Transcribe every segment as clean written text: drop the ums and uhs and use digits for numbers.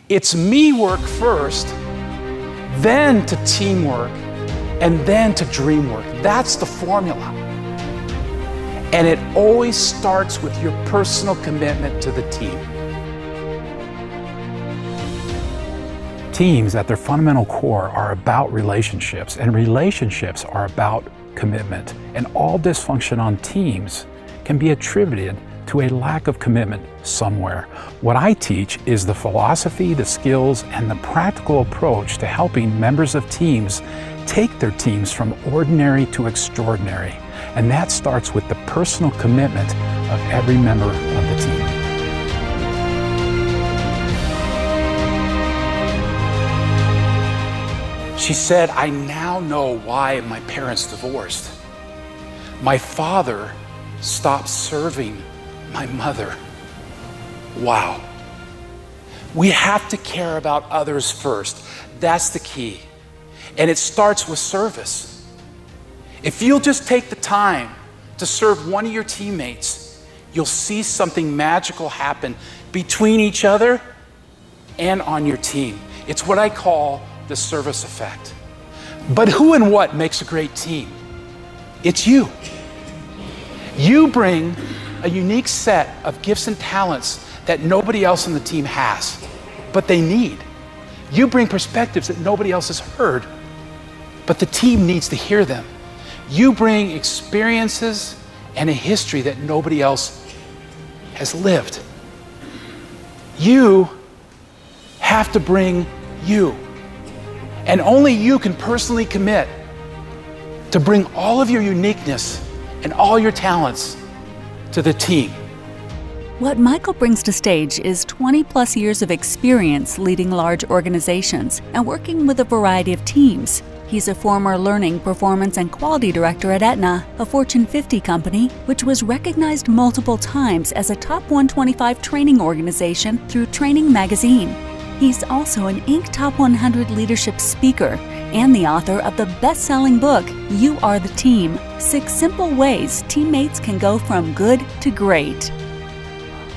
It's me work first, then to teamwork, and then to dream work. That's the formula. And it always starts with your personal commitment to the team. Teams at their fundamental core are about relationships, and relationships are about commitment. And all dysfunction on teams can be attributed to a lack of commitment somewhere. What I teach is the philosophy, the skills, and the practical approach to helping members of teams take their teams from ordinary to extraordinary. And that starts with the personal commitment of every member of the team. She said, I now know why my parents divorced. My father stopped serving my mother. Wow. We have to care about others first. That's the key. And it starts with service. If you'll just take the time to serve one of your teammates, you'll see something magical happen between each other and on your team. It's what I call the service effect. But who and what makes a great team? It's you. You bring a unique set of gifts and talents that nobody else on the team has, but they need. You bring perspectives that nobody else has heard, but the team needs to hear them. You bring experiences and a history that nobody else has lived. You have to bring you. And only you can personally commit to bring all of your uniqueness and all your talents to the team. What Michael brings to stage is 20-plus years of experience leading large organizations and working with a variety of teams. He's a former learning, performance, and quality director at Aetna, a Fortune 50 company, which was recognized multiple times as a top 125 training organization through Training Magazine. He's also an Inc. Top 100 leadership speaker and the author of the best-selling book, You Are the Team: 6 Simple Ways Teammates Can Go From Good to Great.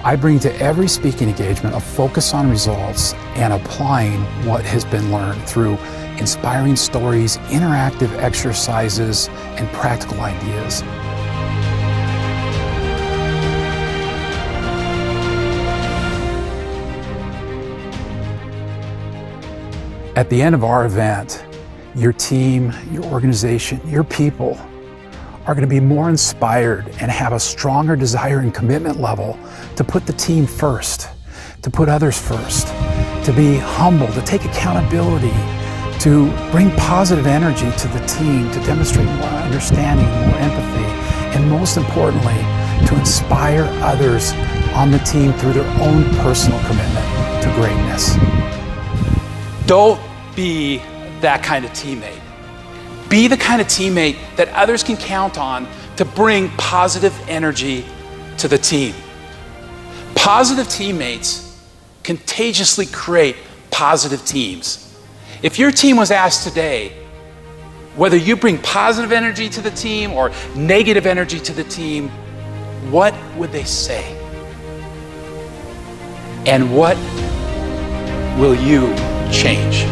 I bring to every speaking engagement a focus on results and applying what has been learned through inspiring stories, interactive exercises, and practical ideas. At the end of our event, your team, your organization, your people are going to be more inspired and have a stronger desire and commitment level to put the team first, to put others first, to be humble, to take accountability, to bring positive energy to the team, to demonstrate more understanding, more empathy, and most importantly, to inspire others on the team through their own personal commitment to greatness. Don't be that kind of teammate. Be the kind of teammate that others can count on to bring positive energy to the team. Positive teammates contagiously create positive teams. If your team was asked today whether you bring positive energy to the team or negative energy to the team, what would they say? And what will you change?